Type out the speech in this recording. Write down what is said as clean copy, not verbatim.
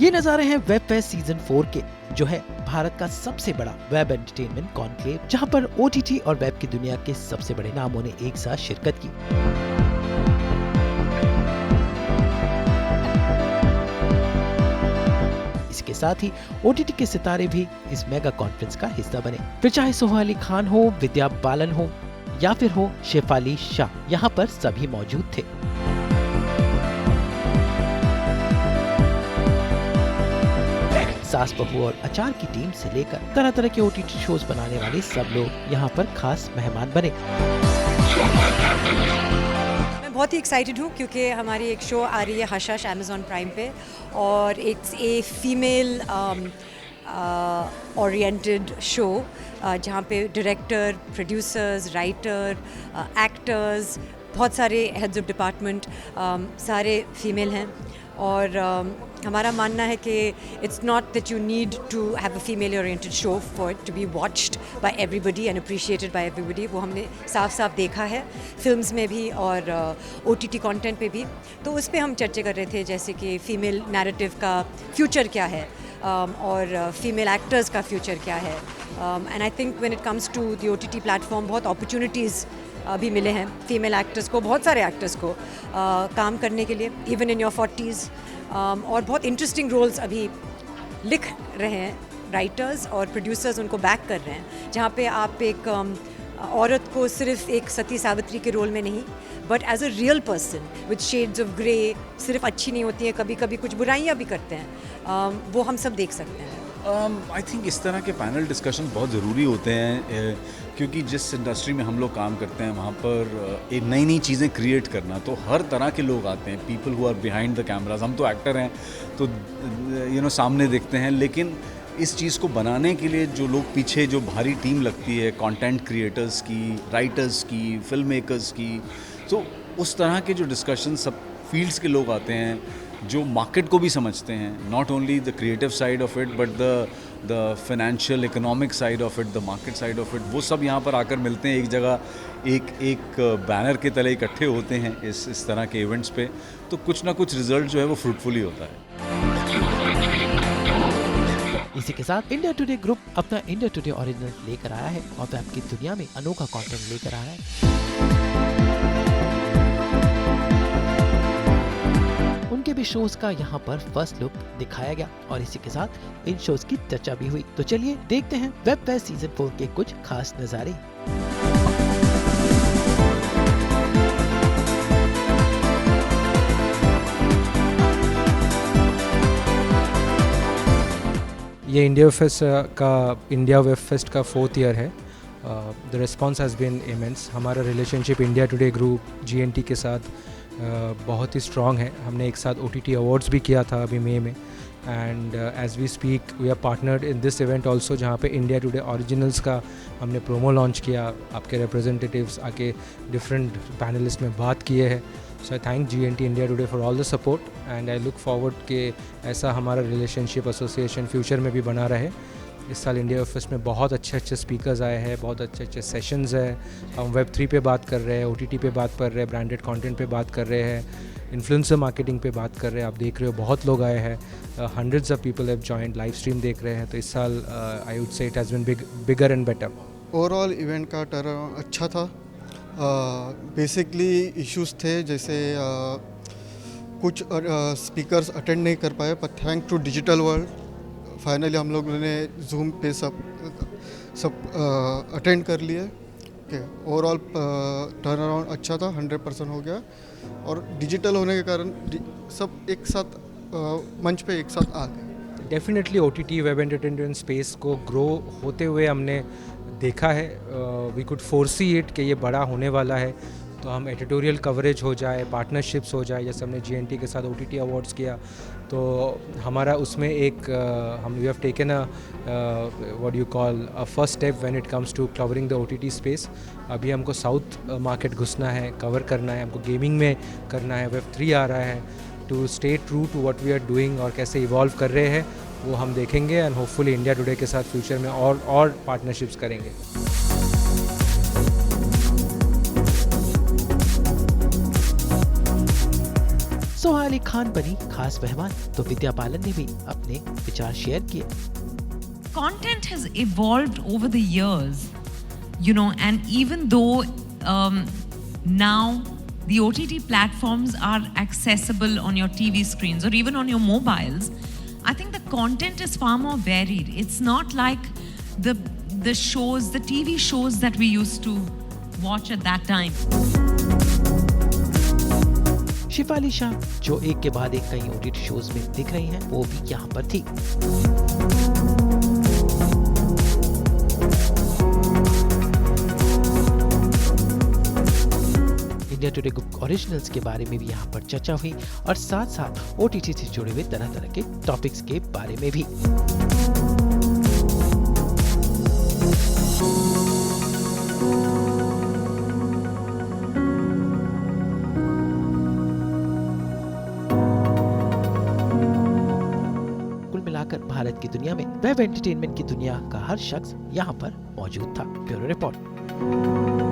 ये नज़ारे हैं वेब फेस्ट सीजन 4 के, जो है भारत का सबसे बड़ा वेब एंटरटेनमेंट कॉन्क्लेव, जहां पर ओटीटी और वेब की दुनिया के सबसे बड़े नामों ने एक साथ शिरकत की। इसके साथ ही ओटीटी के सितारे भी इस मेगा कॉन्फ्रेंस का हिस्सा बने। फिर चाहे सोहा अली खान हो, विद्या बालन हो या फिर हो शेफाली शाह, यहाँ पर सभी मौजूद थे। सास बहू और अचार की टीम से लेकर तरह तरह के ओटीटी शोज बनाने वाले सब लोग यहाँ पर खास मेहमान बने। मैं बहुत ही एक्साइटेड हूँ क्योंकि हमारी एक शो आ रही है हश अमेज़ॉन प्राइम पे, और it's a female oriented show जहाँ पे डायरेक्टर, प्रोड्यूसर्स, राइटर, एक्टर्स, बहुत सारे हेड्स ऑफ डिपार्टमेंट सारे फीमेल हैं। और हमारा मानना है कि it's not that you need to have a female oriented show for it to be watched by everybody and appreciated by everybody. वो हमने साफ साफ देखा है फिल्म्स में भी और ओटीटी कंटेंट पे भी। तो उस पे हम चर्चा कर रहे थे जैसे कि फ़ीमेल नैरेटिव का फ्यूचर क्या है और फीमेल एक्टर्स का फ्यूचर क्या है। And I think when it comes to the OTT platform बहुत अपॉर्चुनिटीज़ भी मिले हैं फीमेल एक्टर्स को, बहुत सारे एक्टर्स को काम करने के लिए, इवन इन योर 40s। और बहुत इंटरेस्टिंग रोल्स अभी लिख रहे हैं राइटर्स और प्रोड्यूसर्स, उनको बैक कर रहे हैं, जहाँ पे आप एक औरत को सिर्फ एक सती सावित्री के रोल में नहीं, but as a real person with shades of grey, सिर्फ अच्छी नहीं होती है, कभी कभी कुछ बुराइयाँ भी करते हैं, वो हम सब देख सकते हैं। आई थिंक इस तरह के पैनल डिस्कशन बहुत ज़रूरी होते हैं क्योंकि जिस इंडस्ट्री में हम लोग काम करते हैं वहाँ पर एक नई नई चीज़ें क्रिएट करना, तो हर तरह के लोग आते हैं, people who are behind the cameras. हम तो एक्टर हैं तो सामने देखते हैं, लेकिन इस चीज़ को बनाने के लिए जो लोग पीछे, जो भारी टीम लगती है कंटेंट क्रिएटर्स की, राइटर्स की, फिल्म मेकर्स की, तो उस तरह के जो डिस्कशन सब फील्ड्स के लोग आते हैं जो मार्केट को भी समझते हैं, not only the creative side of it but the financial economic side of it, the market side of it, वो सब यहाँ पर आकर मिलते हैं एक जगह, एक बैनर के तले इकट्ठे होते हैं इस तरह के इवेंट्स पे, तो कुछ ना कुछ रिजल्ट जो है वो फ्रूटफुल ही होता है। इसी के साथ इंडिया टुडे ग्रुप अपना इंडिया टुडे ओरिजिनल लेकर आया है और वेब की दुनिया में अनोखा कंटेंट लेकर आ रहा है। उनके भी शोज का यहाँ पर फर्स्ट लुक दिखाया गया और इसी के साथ इन शोज की चर्चा भी हुई। तो चलिए देखते हैं वेब फेस्ट सीजन 4 के कुछ खास नजारे। ये इंडिया वेब फेस्ट का 4th ईयर है। The response has been immense. हमारा relationship India Today group GNT के साथ बहुत ही स्ट्रॉन्ग है। हमने एक साथ OTT अवार्ड्स भी किया था अभी मई में, and as we speak we are partnered in this event also, जहाँ पे इंडिया टुडे ओरिजिनल्स का हमने प्रोमो लॉन्च किया। आपके रिप्रेजेंटेटिव्स आके डिफरेंट पैनलिस्ट में बात किए हैं। So I thank GNT India Today for all the support and I look forward कि ऐसा हमारा रिलेशनशिप एसोसिएशन फ्यूचर में भी बना रहे। इस साल इंडिया वेब फेस्ट में बहुत अच्छे स्पीकर्स आए हैं, बहुत अच्छे सेशंस हैं। हम Web3 पे बात कर रहे हैं, OTT पे बात कर रहे हैं, ब्रांडेड कंटेंट पे बात कर रहे हैं, इन्फ्लुएंसर मार्केटिंग पे बात कर रहे हैं। आप देख रहे हो बहुत लोग आए हैं, hundreds of people have joined, live stream देख रहे हैं। तो इस साल I would say it has been bigger and better. Overall event का टर्न अच्छा था। बेसिकली इश्यूज थे, जैसे कुछ स्पीकर्स अटेंड नहीं कर पाए, पर thank to digital world finally हम लोगों ने जूम पे सब अटेंड कर लिए। ओवरऑल टर्न अराउंड अच्छा था, 100% हो गया, और डिजिटल होने के कारण सब एक साथ मंच पे एक साथ आ गए। Definitely OTT web entertainment space को ग्रो होते हुए हमने देखा है। वी कुड फोरसी इट कि ये बड़ा होने वाला है, तो हम एडिटोरियल कवरेज हो जाए, पार्टनरशिप्स हो जाए, जैसे हमने GNT के साथ OTT अवार्ड्स किया, तो हमारा उसमें एक हम we have taken what you call a first step when it comes to covering the OTT space. अभी हमको साउथ मार्केट घुसना है, कवर करना है, हमको गेमिंग में करना है, Web3 आ रहा है। To stay true to what we are doing और कैसे इवॉल्व कर रहे हैं वो हम देखेंगे, एंड होपफुली इंडिया टुडे के साथ फ्यूचर में और पार्टनरशिप्स करेंगे। सोहा शेफाली खान बनी खास मेहमान, तो विद्या बालन ने भी अपने विचार शेयर किए। Content has evolved over the years, and even though now the OTT platforms are accessible on your TV screens or even on your mobiles, I think the content is far more varied. It's not like the shows, the TV shows that we used to watch at that time. Shefali Shah, जो एक के बाद एक कई OTT shows में दिख रही हैं, वो भी यहाँ पर थी। इंडिया टुडे ग्रुप ओरिजिनल्स के बारे में भी यहाँ पर चर्चा हुई और साथ साथ OTT से जुड़े हुए तरह तरह के टॉपिक्स के बारे में भी। भारत की दुनिया में वेब एंटरटेनमेंट की दुनिया का हर शख्स यहाँ पर मौजूद था। Bureau report.